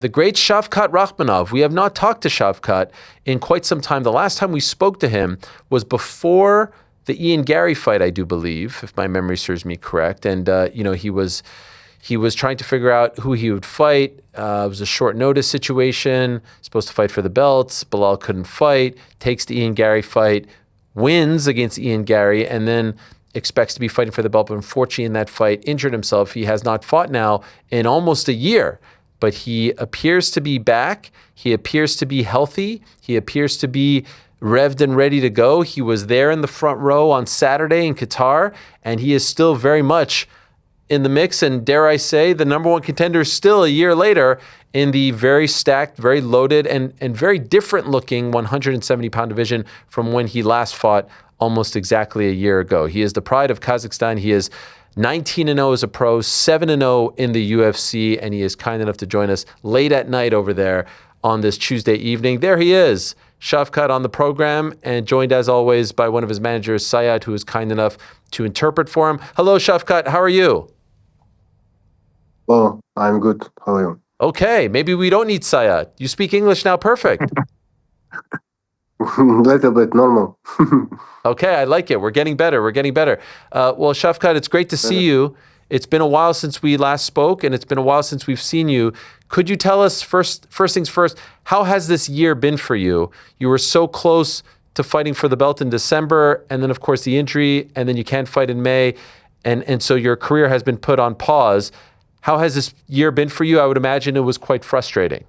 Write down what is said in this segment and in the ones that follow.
The great Shavkat Rakhmonov. We have not talked to Shavkat in quite some time. The last time we spoke to him was before the Ian Garry fight, I do believe, if my memory serves me correct. And, he was trying to figure out who he would fight. It was a short notice situation, supposed to fight for the belts. Bilal couldn't fight, takes the Ian Garry fight, wins against Ian Garry, and then expects to be fighting for the belt. But unfortunately, in that fight, injured himself. He has not fought now in almost a year. But he appears to be back. He appears to be healthy. He appears to be revved and ready to go. He was there in the front row on Saturday in Qatar, and he is still very much in the mix. And dare I say, the number one contender still a year later in the very stacked, very loaded, and very different looking 170-pound division from when he last fought almost exactly a year ago. He is the pride of Kazakhstan. He is 19-0 as a pro, 7-0 in the UFC, and he is kind enough to join us late at night over there on this Tuesday evening. There he is, Shavkat on the program, and joined as always by one of his managers, Sayat, who is kind enough to interpret for him. Hello, Shavkat. How are you? Oh, I'm good. How are you? Okay, maybe we don't need Sayat. You speak English now perfect. Little bit normal. Okay, I like it. We're getting better. Well, Shavkat, it's great to see you. It's been a while since we last spoke, and it's been a while since we've seen you. Could you tell us, first things first, how has this year been for you? You were so close to fighting for the belt in December, and then, of course, the injury, and then you can't fight in May, and so your career has been put on pause. How has this year been for you? I would imagine it was quite frustrating.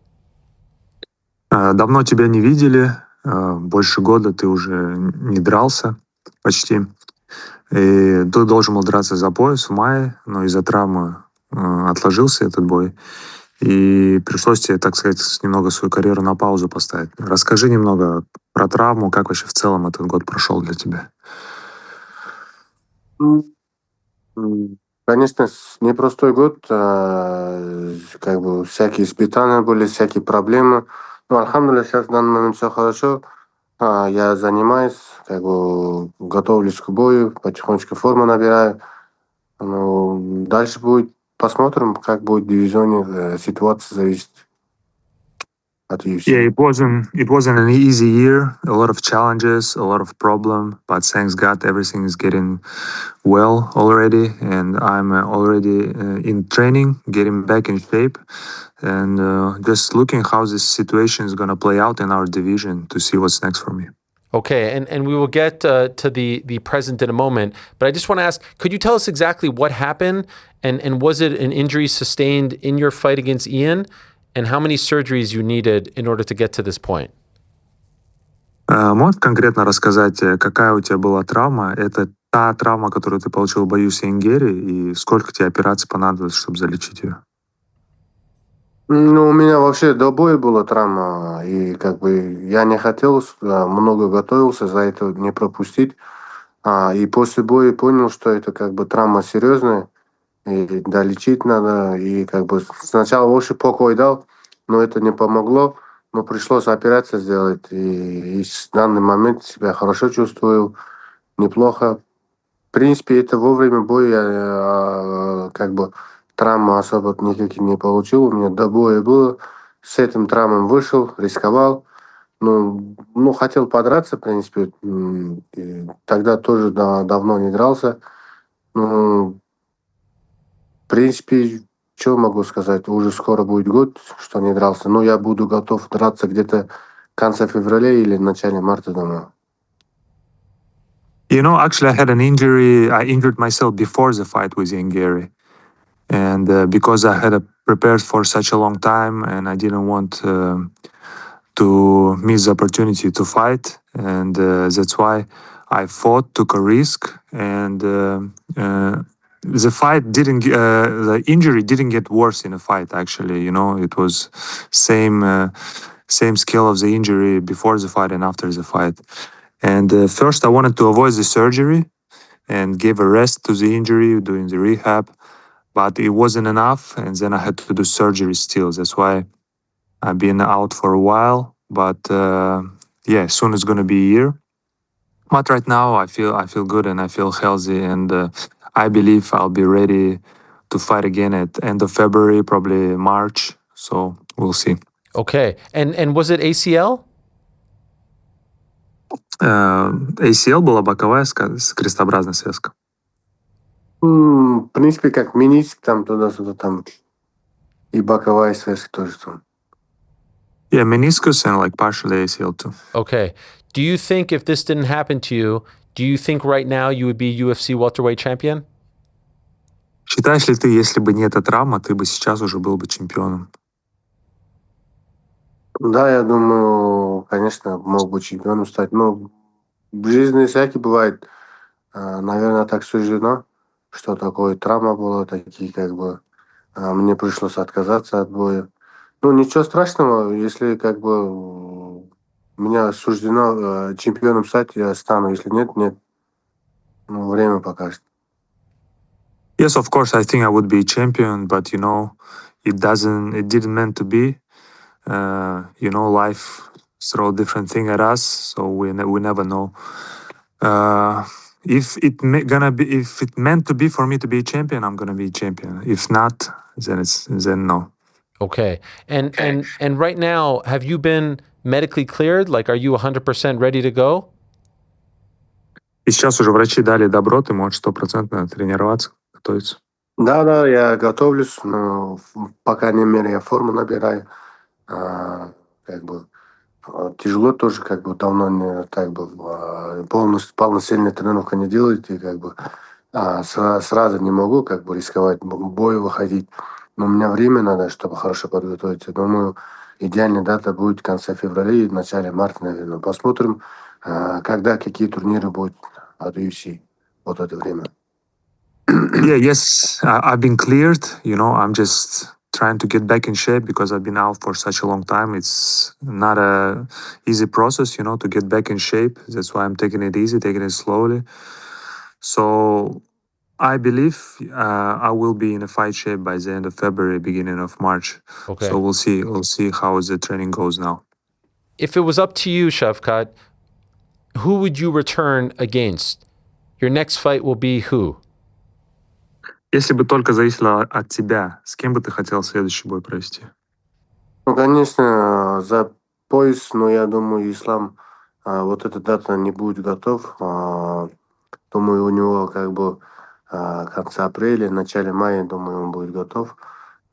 Давно тебя не видели. Больше года ты уже не дрался почти. И ты должен был драться за пояс в мае, но из-за травмы отложился этот бой. И пришлось тебе, так сказать, немного свою карьеру на паузу поставить. Расскажи немного про травму, как вообще в целом этот год прошел для тебя. Конечно, непростой год. Всякие испытания были, всякие проблемы. Ну, альхамдулилля, сейчас в данный момент все хорошо. Я занимаюсь, готовлюсь к бою, потихонечку форму набираю. Ну, дальше будет, посмотрим, как будет в дивизионе, ситуация зависит от UFC. Yeah, it wasn't an easy year. A lot of challenges, a lot of problems. But thanks God, everything is getting well already, and I'm already in training, getting back in shape, and just looking how this situation is going to play out in our division to see what's next for me. Okay, and we will get to the present in a moment, but I just want to ask, could you tell us exactly what happened, and was it an injury sustained in your fight against Ian, and how many surgeries you needed in order to get to this point? Можешь конкретно рассказать, какая у тебя была травма? Это та травма, которую ты получил в бою с Иэн Гарри, и сколько тебе операций понадобилось, чтобы залечить ее? Ну, у меня вообще до боя была травма, и я не хотел, много готовился, за это не пропустить. И после боя понял, что это травма серьезная, и долечить надо, и сначала лучше покой дал, но это не помогло, но пришлось операцию сделать, и в данный момент себя хорошо чувствую, неплохо. В принципе, это во время боя травма особо никаких не получил, у меня до боя было, с этим травмой вышел, рисковал, ну, хотел подраться, в принципе, и тогда тоже давно не дрался, ну, в принципе, что могу сказать, уже скоро будет год, что не дрался, но я буду готов драться где-то в конце февраля или в начале марта, думаю. You know, actually, I had an injury. I injured myself before the fight with Ian Garry. And because I had prepared for such a long time and I didn't want to miss the opportunity to fight. And that's why I fought, took a risk. And the fight the injury didn't get worse in the fight, actually. You know, it was same scale of the injury before the fight and after the fight. And first I wanted to avoid the surgery and give a rest to the injury, doing the rehab. But it wasn't enough, and then I had to do surgery still. That's why I've been out for a while. But yeah, soon it's gonna be a year. But right now I feel good and I feel healthy, and I believe I'll be ready to fight again at end of February, probably March. So we'll see. Okay. And was it ACL? ACL была боковая крестообразная связка. В принципе, как мениск, там туда-сюда, там и боковая связка тоже там. Yeah, meniscus and like partially ACL too. Okay. Do you think if this didn't happen to you, do you think right now you would be UFC welterweight champion? Считаешь ли ты, если бы не эта травма, ты бы сейчас уже был бы чемпионом? Да, я думаю, конечно, мог бы чемпионом стать. Но в жизни всякий бывает. Наверное, так суждено, что такое травма была, такие как бы мне пришлось отказаться от боя. Ну, ничего страшного, если как бы меня суждено чемпионом стать, я стану. Если нет, нет. Ну, время покажет. Yes, of course, I think I would be champion, but it didn't meant to be. Life throw different thing at us, so we never know. If it meant to be for me to be a champion, I'm gonna be a champion. If not, then no. Okay. And right now, have you been medically cleared? Like, are you 100% ready to go? И сейчас уже врачи дали добро, ты можешь 100% тренироваться, готовиться. Да, я готовлюсь, но по крайней мере я форму набираю. Как бы тяжело тоже, как бы давно не так бы полноценная тренировка не делать, и как бы сразу не могу как бы рисковать бой выходить. Но у меня время надо, чтобы хорошо подготовиться. Думаю, идеальная дата будет в конце февраля и в начале марта, наверное. Посмотрим, когда какие турниры будут от UFC. Вот это время. Yeah, yes, I've been cleared. I'm just trying to get back in shape because I've been out for such a long time. It's not a easy process, to get back in shape. That's why I'm taking it easy, taking it slowly. So I believe I will be in a fight shape by the end of February, beginning of March. Okay. So we'll see. We'll see how the training goes now. If it was up to you, Shavkat, who would you return against? Your next fight will be who? Если бы только зависело от тебя, с кем бы ты хотел следующий бой провести? Ну, конечно, за пояс, но я думаю, Ислам вот эта дата не будет готов. Думаю, у него как бы конца апреля, начале мая, думаю, он будет готов.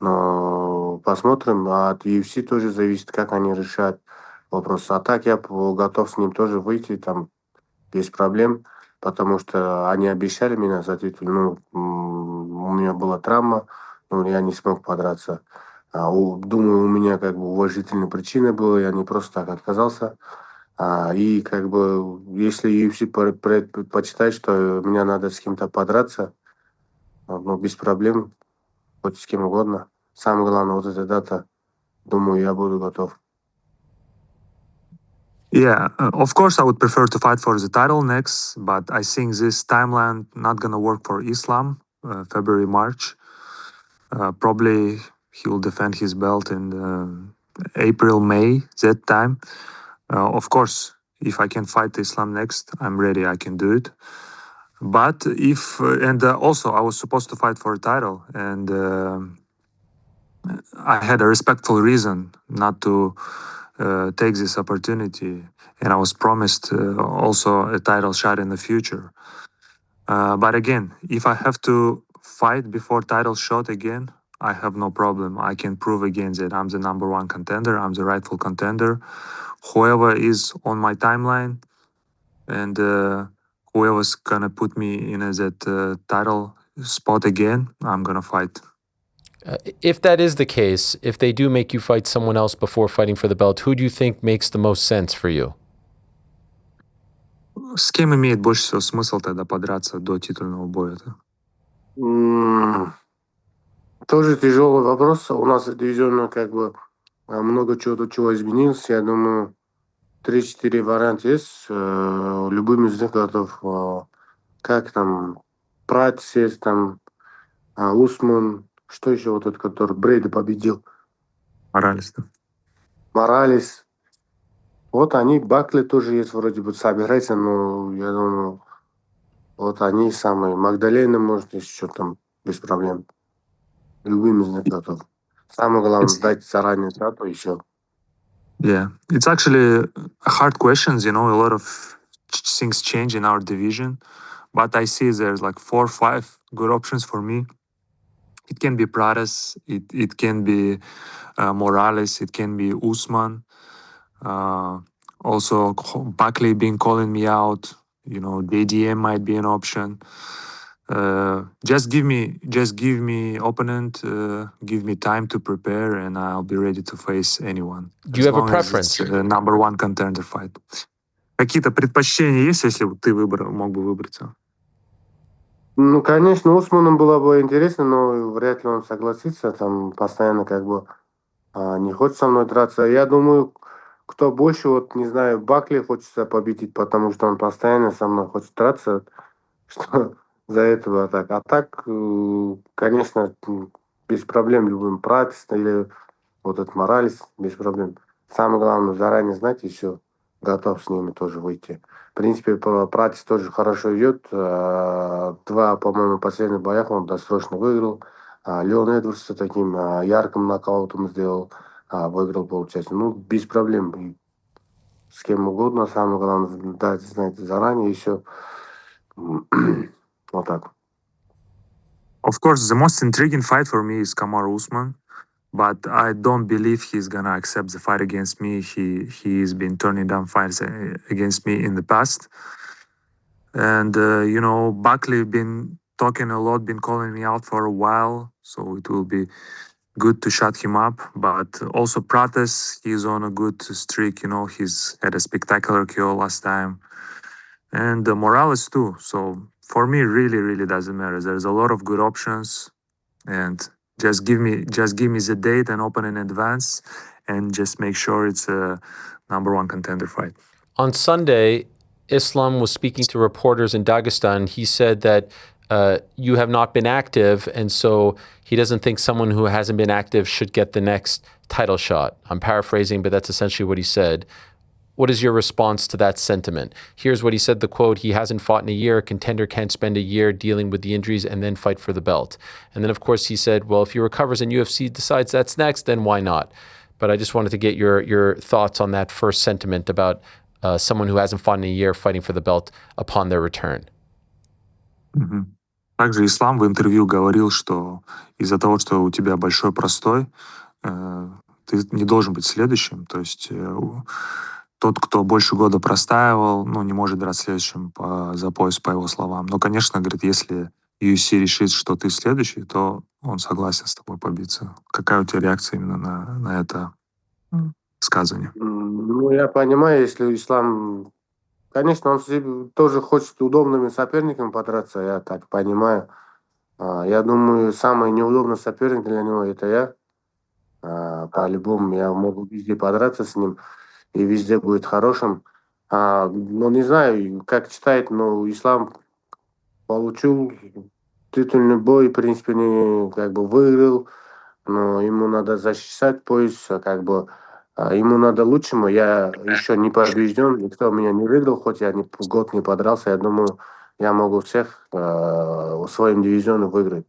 Но посмотрим. От UFC тоже зависит, как они решат вопрос. А так я готов с ним тоже выйти, там без проблем, потому что они обещали меня за титул. У меня была травма, но я не смог подраться. Думаю, у меня как бы уважительная причина была, я не просто так отказался. И как бы, если UFC почитает, что меня надо с кем-то подраться, без проблем, хоть с кем угодно. Самое главное, вот эта дата, думаю, я буду готов. Yeah, of course, I would prefer to fight for the title next, but I think this timeline not gonna work for Islam. February, March. Probably he will defend his belt in April, May, that time. Of course, if I can fight Islam next, I'm ready. I can do it. But also I was supposed to fight for a title, and I had a respectful reason not to take this opportunity, and I was promised also a title shot in the future. But again, if I have to fight before title shot again, I have no problem. I can prove again that I'm the number one contender. I'm the rightful contender. Whoever is on my timeline and whoever's gonna put me in that title spot again, I'm gonna fight. If that is the case, if they do make you fight someone else before fighting for the belt, who do you think makes the most sense for you? С кем имеет больше всего смысл тогда подраться до титульного боя-то? Тоже тяжелый вопрос. У нас дивизионно как бы много чего изменилось. Я думаю, 3-4 варианта есть. Любым из них готов. Как там, Пратсис, там, Усман, что еще вот этот, который Брейда победил? Моралес. Моралес. Вот они, Бакли тоже есть, вроде бы собирается, но я думаю, вот они самые. Магдалена, может, еще там без проблем. Любым из них готов. Самое главное, It's дать заранее дату и все. yeah, it's actually hard questions. You know, a lot of things change in our division, but I see there's like 4 or 5 good options for me. It can be Pradas, it can be Morales, it can be Usman. Also, Buckley been calling me out. You know, DDM might be an option. Just give me opponent, give me time to prepare, and I'll be ready to face anyone. Do you As have a long as it's preference? a number one contender fight. Какие-то предпочтения есть, если бы ты мог бы выбраться? Ну, конечно, Усманом было бы интересно, но вряд ли он согласится. Там постоянно как бы не хочет со мной драться. Я думаю, кто больше, вот, не знаю, Бакли хочется победить, потому что он постоянно со мной хочет драться, что за этого так. А так, конечно, без проблем любым Пратис или вот этот Моралес, без проблем. Самое главное, заранее знать еще, готов с ними тоже выйти. В принципе, Пратис тоже хорошо идет. Два, по-моему, последних боях он досрочно выиграл. Леон Эдвардс с таким ярким нокаутом сделал. Выиграл, получается. Ну, без проблем. И с кем угодно. Самое главное, дать знать заранее еще. Вот так. Of course, the most intriguing fight for me is Kamaru Usman, but I don't believe he's gonna accept the fight against me. He's been turning down fights against me in the past, and you know, Buckley been talking a lot, been calling me out for a while, so it will be good to shut him up. But also Prates, he's on a good streak. You know, he's had a spectacular KO last time, and Morales too. So for me, really doesn't matter. There's a lot of good options, and just give me the date and open in advance, and just make sure it's a number one contender fight. On Sunday, Islam was speaking to reporters in Dagestan. He said that you have not been active, and so he doesn't think someone who hasn't been active should get the next title shot. I'm paraphrasing, but that's essentially what he said. What is your response to that sentiment? Here's what he said, the quote: he hasn't fought in a year. A contender can't spend a year dealing with the injuries and then fight for the belt. And then, of course, he said, well, if he recovers and UFC decides that's next, then why not? But I just wanted to get your thoughts on that first sentiment about someone who hasn't fought in a year fighting for the belt upon their return. Мгм. Также Ислам в интервью говорил, что из-за того, что у тебя большой простой, ты не должен быть следующим. То есть тот, кто больше года простаивал, ну, не может драться следующим за пояс, по его словам. Но, конечно, говорит, если UFC решит, что ты следующий, то он согласен с тобой побиться. Какая у тебя реакция именно на это высказывание? Ну, я понимаю, если Ислам... Конечно, он тоже хочет удобными соперниками подраться, я так понимаю. Я думаю, самый неудобный соперник для него это я. По-любому я могу везде подраться с ним, и везде будет хорошим. Но не знаю, как читает, но Ислам получил титульный бой, в принципе, не, как бы выиграл, но ему надо защищать пояс, ему надо лучшему. Я еще не побежден, никто меня не выиграл, хоть я год не подрался. Я думаю, я могу всех в своем дивизионе выиграть.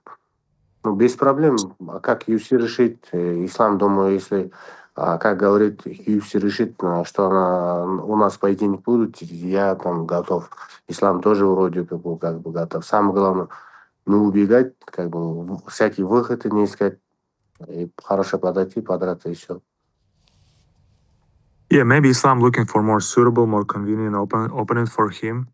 Ну, без проблем. А как UFC решит? Ислам, думаю, если, как говорит, UFC решит, что у нас поединок будут, я там готов. Ислам тоже вроде как бы готов. Самое главное, не убегать, как бы всякие выходы не искать, и хорошо подойти, подраться и все. Yeah, maybe Islam looking for more suitable, more convenient opponent for him.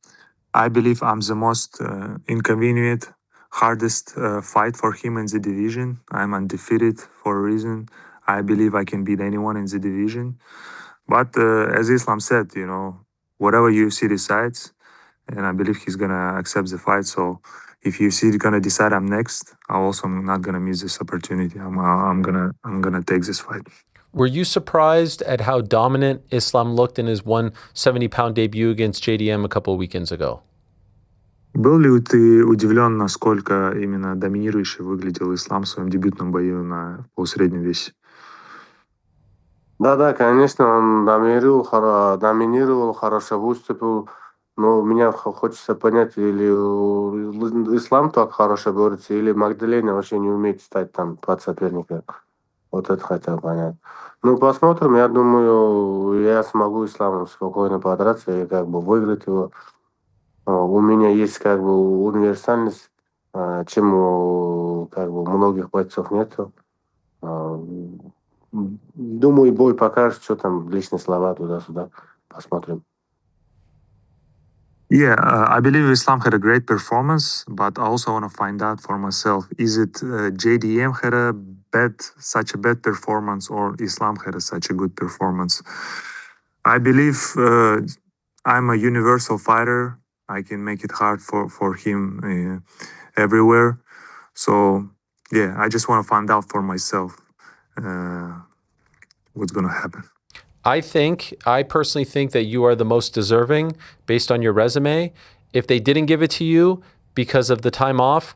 I believe I'm the most inconvenient, hardest fight for him in the division. I'm undefeated for a reason. I believe I can beat anyone in the division. But as Islam said, you know, whatever UFC decides, and I believe he's gonna accept the fight. So if UFC is gonna decide I'm next, I also am not gonna miss this opportunity. I'm gonna take this fight. Were you surprised at how dominant Islam looked in his 170-pound debut against JDM a couple of weekends ago? Был ли ты удивлен, насколько именно доминирующий выглядел Ислам в своем дебютном бою на полусреднем весе? Да, конечно, он доминировал, хорошо выступил. Но меня хочется понять, или Ислам так хорошо борется, или Магдалена вообще не умеет стать там под соперника. Вот это хотел понять. Ну, посмотрим. Я думаю, я смогу Исламом спокойно подраться и как бы выиграть его. У меня есть как бы универсальность, чем как бы у многих бойцов нету. А, Думаю, бой покажет, что там личные слова туда-сюда. Посмотрим. Yeah, I believe Islam had a great performance, but I also want to find out for myself: is it JDM had such a bad performance, or Islam had such a good performance? I believe I'm a universal fighter. I can make it hard for him everywhere. So yeah, I just want to find out for myself what's going to happen. I personally think that you are the most deserving based on your resume. If they didn't give it to you because of the time off,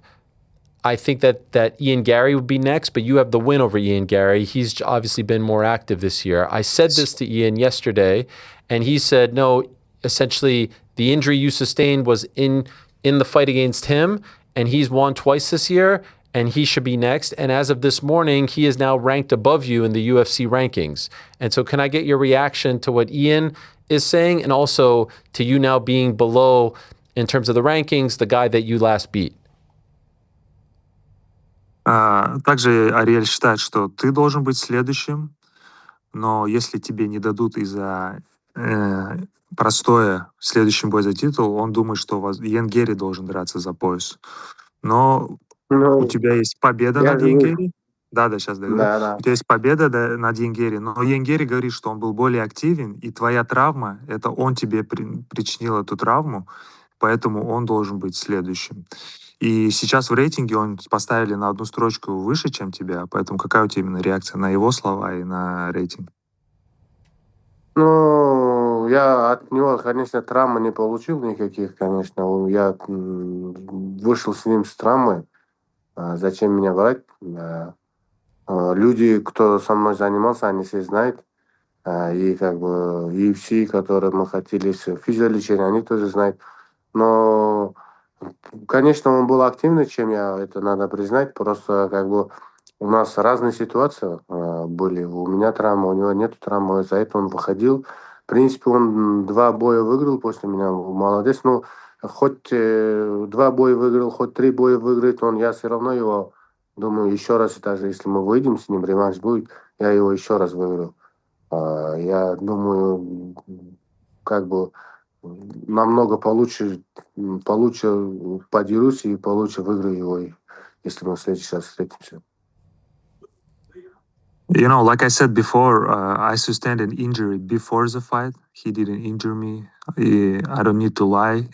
I think that Ian Garry would be next, but you have the win over Ian Garry. He's obviously been more active this year. I said this to Ian yesterday, and he said, no, essentially the injury you sustained was in the fight against him, and he's won twice this year, and he should be next. And as of this morning, he is now ranked above you in the UFC rankings. And so can I get your reaction to what Ian is saying, and also to you now being below, in terms of the rankings, the guy that you last beat? Также Ариэль считает, что ты должен быть следующим, но если тебе не дадут из-за простое следующим бой за титул, он думает, что Иэн Гарри должен драться за пояс. Но у тебя есть победа над Иэн Гарри. Да, сейчас договорю. Да. У тебя есть победа над Иэн Гарри, но Иэн Гарри говорит, что он был более активен, и твоя травма, это он тебе причинил эту травму, поэтому он должен быть следующим. И сейчас в рейтинге он поставили на одну строчку выше, чем тебя, поэтому какая у тебя именно реакция на его слова и на рейтинг? Ну, я от него, конечно, травмы не получил никаких, конечно. Я вышел с ним с травмой. Зачем меня брать? Люди, кто со мной занимался, они все знают. И как бы UFC, которые мы хотели с физиолечением, они тоже знают. Но, конечно, он был активнее, чем я, это надо признать. Просто как бы у нас разные ситуации были. У меня травма, у него нет травмы, за это он выходил. В принципе, он 2 боя выиграл после меня, молодец. Ну, хоть 2 боя выиграл, хоть 3 боя выиграет он, я все равно его, думаю, еще раз, даже если мы выйдем с ним, реванш будет, я его еще раз выиграю. Я думаю, как бы намного получше подерусь и получше выиграю его, если мы в следующий раз встретимся. You know, like I said before, I sustained an injury before the fight. He didn't injure me. I don't need to lie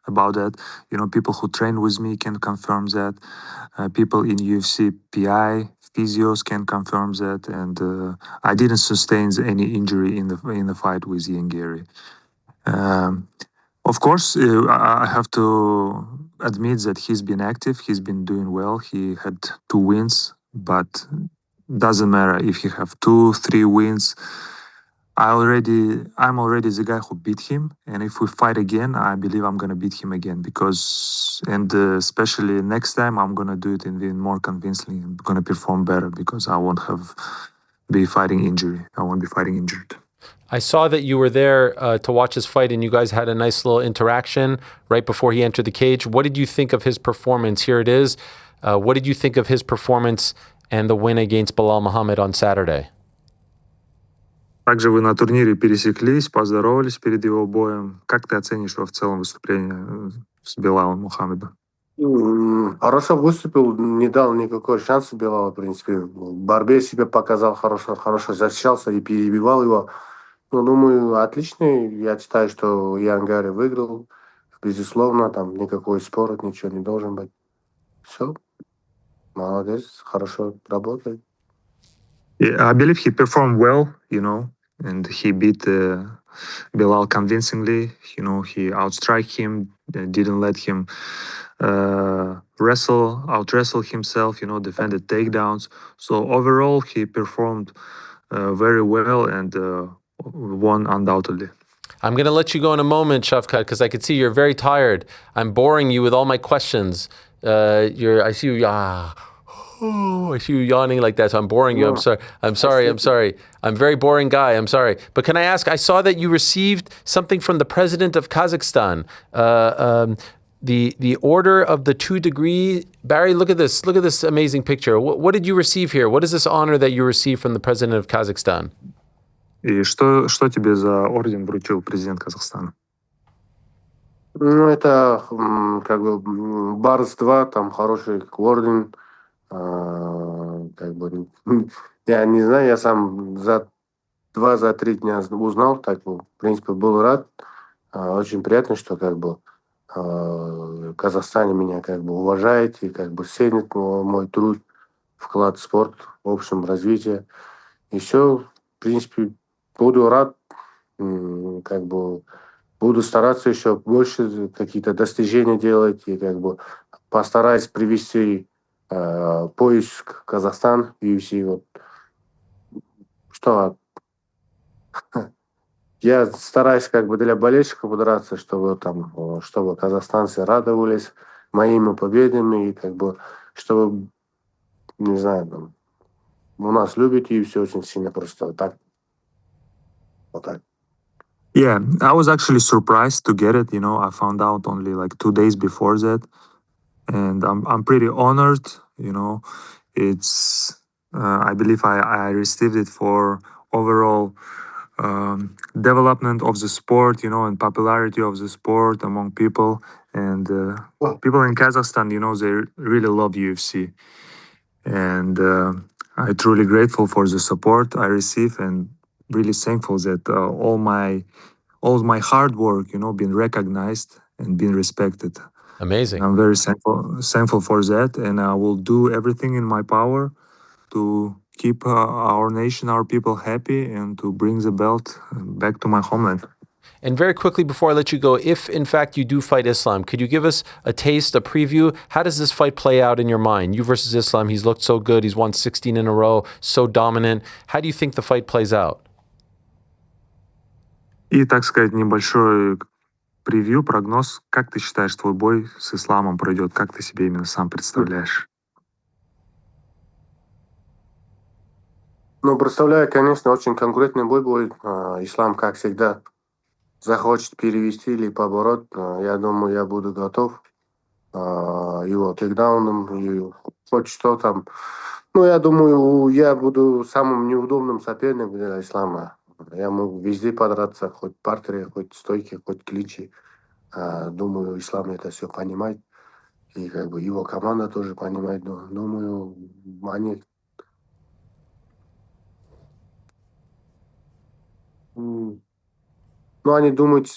about that. You know, people who train with me can confirm that. People in UFC PI, physios can confirm that. And I didn't sustain any injury in the fight with Ian Garry. Of course, I have to admit that he's been active. He's been doing well. He had 2 wins, but doesn't matter if you have 2, 3 wins. I'm already the guy who beat him, and if we fight again, I believe I'm gonna beat him again especially next time I'm gonna do it even more convincingly. I'm gonna perform better because I won't be fighting injury. I won't be fighting injured. I saw that you were there to watch his fight, and you guys had a nice little interaction right before he entered the cage. What did you think of his performance? Here it is. What did you think of his performance and the win against Belal Muhammad on Saturday? Также вы на турнире пересеклись, поздоровались перед его боем. Как ты оценишь его в целом выступление с Белалом Мухаммедом? Хорошо выступил, не дал никакой шанса Белалу, в принципе. В борьбе себя показал хорошо защищался и перебивал его. Ну, думаю, отличный. Я считаю, что Иэн Гарри выиграл. Безусловно, там никакой спора, ничего не должен быть. Все. Молодец, хорошо работает. Yeah, I believe he performed well, you know, and he beat Belal convincingly. You know, he outstrike him, didn't let him out-wrestle himself, you know, defended takedowns. So overall, he performed very well and won undoubtedly. I'm going to let you go in a moment, Shavkat, because I can see you're very tired. I'm boring you with all my questions. I see you. Oh, I see you yawning like that, so I'm boring you. I'm No, sorry. I'm sorry. I'm sorry. I'm a very boring guy. I'm sorry. But can I ask, I saw that you received something from the president of Kazakhstan. The order of the 2-degree. Barry, look at this. Look at this amazing picture. What did you receive here? What is this honor that you received from the president of Kazakhstan? И что тебе за орден вручил президент Казахстана? ну это как бы Барс-2, там хороший орден. Как бы, я не знаю, я сам за 2-3 дня узнал, так, в принципе, был рад. Очень приятно, что как бы в Казахстане меня как бы уважает и как бы ценит мой труд, вклад в спорт, в общем развитие. Еще, в принципе, буду рад, как бы буду стараться еще больше какие-то достижения делать и как бы постараюсь привести пояс в Казахстан UFC. Вот. Что я стараюсь как бы для болельщиков драться, чтобы казахстанцы радовались моими победами и как бы чтобы, не знаю, там, у нас любят UFC очень сильно, просто так. Вот так. Yeah, I was actually surprised to get it. I found out only like 2 days before that, and I'm pretty honored. It's I believe I received it for overall development of the sport, and popularity of the sport among people. And people in Kazakhstan, they really love UFC, and I'm truly grateful for the support I receive, and really thankful that all my hard work, been recognized and been respected. Amazing. I'm very thankful for that, and I will do everything in my power to keep our nation, our people happy, and to bring the belt back to my homeland. And very quickly before I let you go, if in fact you do fight Islam, could you give us a taste, a preview? How does this fight play out in your mind? You versus Islam, he's looked so good. He's won 16 in a row, so dominant. How do you think the fight plays out? И, так сказать, небольшой превью, прогноз. Как ты считаешь, твой бой с Исламом пройдет? Как ты себе именно сам представляешь? Ну, представляю, конечно, очень конкурентный бой будет. Ислам, как всегда, захочет перевести или побороть. Я думаю, я буду готов его тейкдауном и хоть что там. Ну, я думаю, я буду самым неудобным соперником для Ислама. Я могу везде подраться, хоть в партере, хоть в стойке, хоть в клинче. Думаю, Ислам это все понимает. И как бы его команда тоже понимает. Думаю, они... Ну, они думают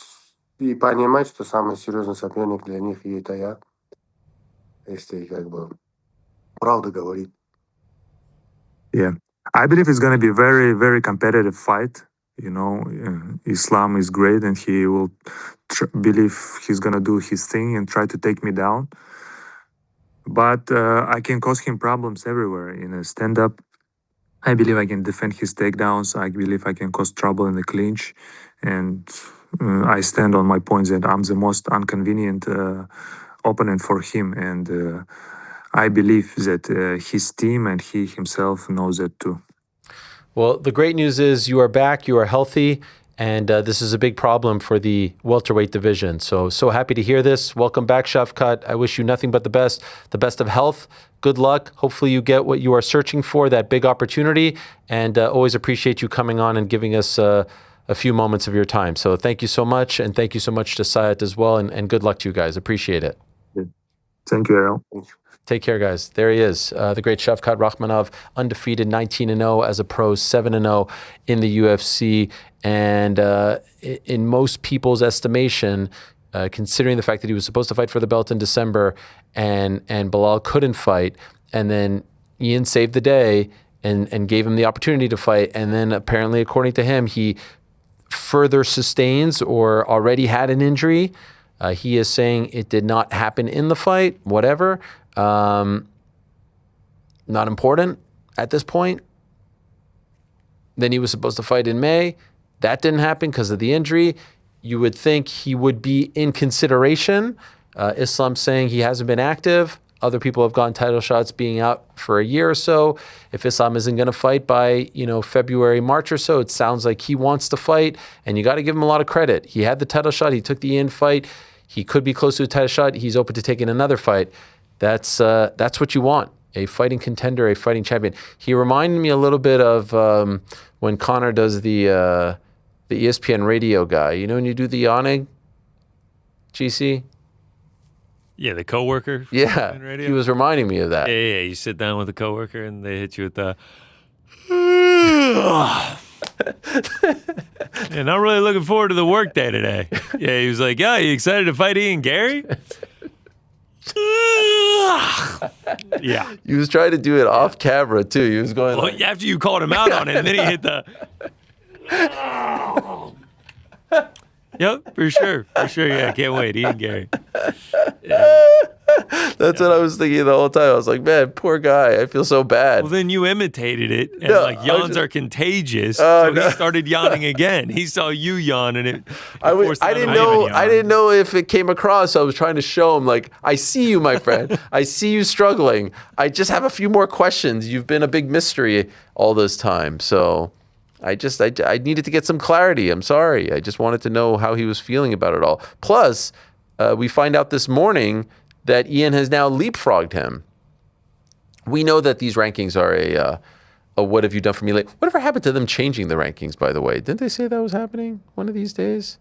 и понимают, что самый серьезный соперник для них и это я. Если как бы правда говорит. Yeah. I believe it's going to be a very, very competitive fight. Islam is great, and he will believe he's going to do his thing and try to take me down. But I can cause him problems everywhere. In a stand-up, I believe I can defend his takedowns. I believe I can cause trouble in the clinch. And I stand on my points that I'm the most inconvenient opponent for him. And I believe that his team and he himself knows that too. Well, the great news is you are back, you are healthy, and this is a big problem for the welterweight division. So happy to hear this. Welcome back, Shavkat. I wish you nothing but the best of health. Good luck. Hopefully you get what you are searching for, that big opportunity, and always appreciate you coming on and giving us a few moments of your time. So thank you so much, and thank you so much to Sayat as well, and good luck to you guys. Appreciate it. Thank you, Ariel. Take care, guys. There he is, the great Shavkat Rakhmonov, undefeated, 19-0 as a pro, 7-0 in the UFC. And in most people's estimation, considering the fact that he was supposed to fight for the belt in December and Belal couldn't fight, and then Ian saved the day and gave him the opportunity to fight. And then apparently, according to him, he further sustains or already had an injury. He is saying it did not happen in the fight, whatever. Not important at this point. Then he was supposed to fight in May. That didn't happen because of the injury. You would think he would be in consideration. Islam saying he hasn't been active. Other people have gotten title shots being out for a year or so. If Islam isn't going to fight by, February, March or so, it sounds like he wants to fight, and you got to give him a lot of credit. He had the title shot. He took the Ian fight. He could be close to a title shot. He's open to taking another fight. That's what you want, a fighting contender, a fighting champion. He reminded me a little bit of when Connor does the ESPN radio guy. You know when you do the yawning, GC? Yeah, the coworker. Yeah, he was reminding me of that. Yeah. You sit down with a coworker and they hit you with the. Yeah, not really looking forward to the work day today. Yeah, he was like, "Yeah, you excited to fight Ian Garry?" Yeah, He was trying to do it off camera too. He was going. Well, after you called him out on it, and then he hit the. Yep, for sure. Yeah, can't wait. Ian Garry. Yeah. That's what I was thinking the whole time. I was like, man, poor guy. I feel so bad. Well, then you imitated it, and No, yawns are contagious. So he started yawning again. He saw you yawn, and I didn't know if it came across. So I was trying to show him, like, I see you, my friend. I see you struggling. I just have a few more questions. You've been a big mystery all this time. So I needed to get some clarity. I'm sorry. I just wanted to know how he was feeling about it all. Plus, we find out this morning that Ian has now leapfrogged him. We know that these rankings are a what have you done for me lately? Whatever happened to them changing the rankings, by the way? Didn't they say that was happening one of these days?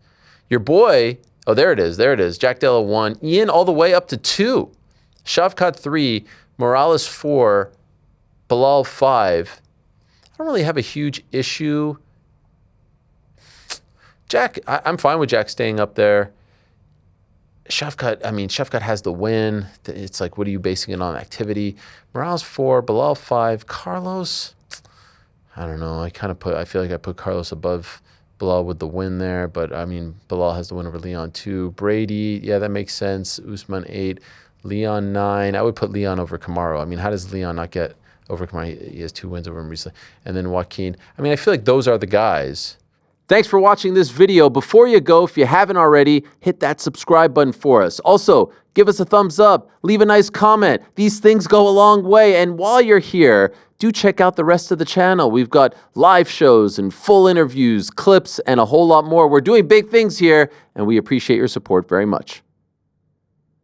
Your boy, oh, there it is. Jack Della 1. Ian all the way up to 2. Shavkat 3. Morales 4. Bilal 5. I don't really have a huge issue. Jack, I'm fine with Jack staying up there. Shavkat has the win. It's like, what are you basing it on? Activity. Morales 4, Bilal 5, Carlos. I don't know. I feel like I put Carlos above Bilal with the win there, but Bilal has the win over Leon 2. Brady, yeah, that makes sense. Usman 8, Leon 9. I would put Leon over Kamaru. How does Leon not get over Kamaru? He has 2 wins over him recently. And then Joaquin. I feel like those are the guys. Thanks for watching this video. Before you go, if you haven't already, hit that subscribe button for us. Also, give us a thumbs up, leave a nice comment. These things go a long way. And while you're here, do check out the rest of the channel. We've got live shows and full interviews, clips, and a whole lot more. We're doing big things here, and we appreciate your support very much.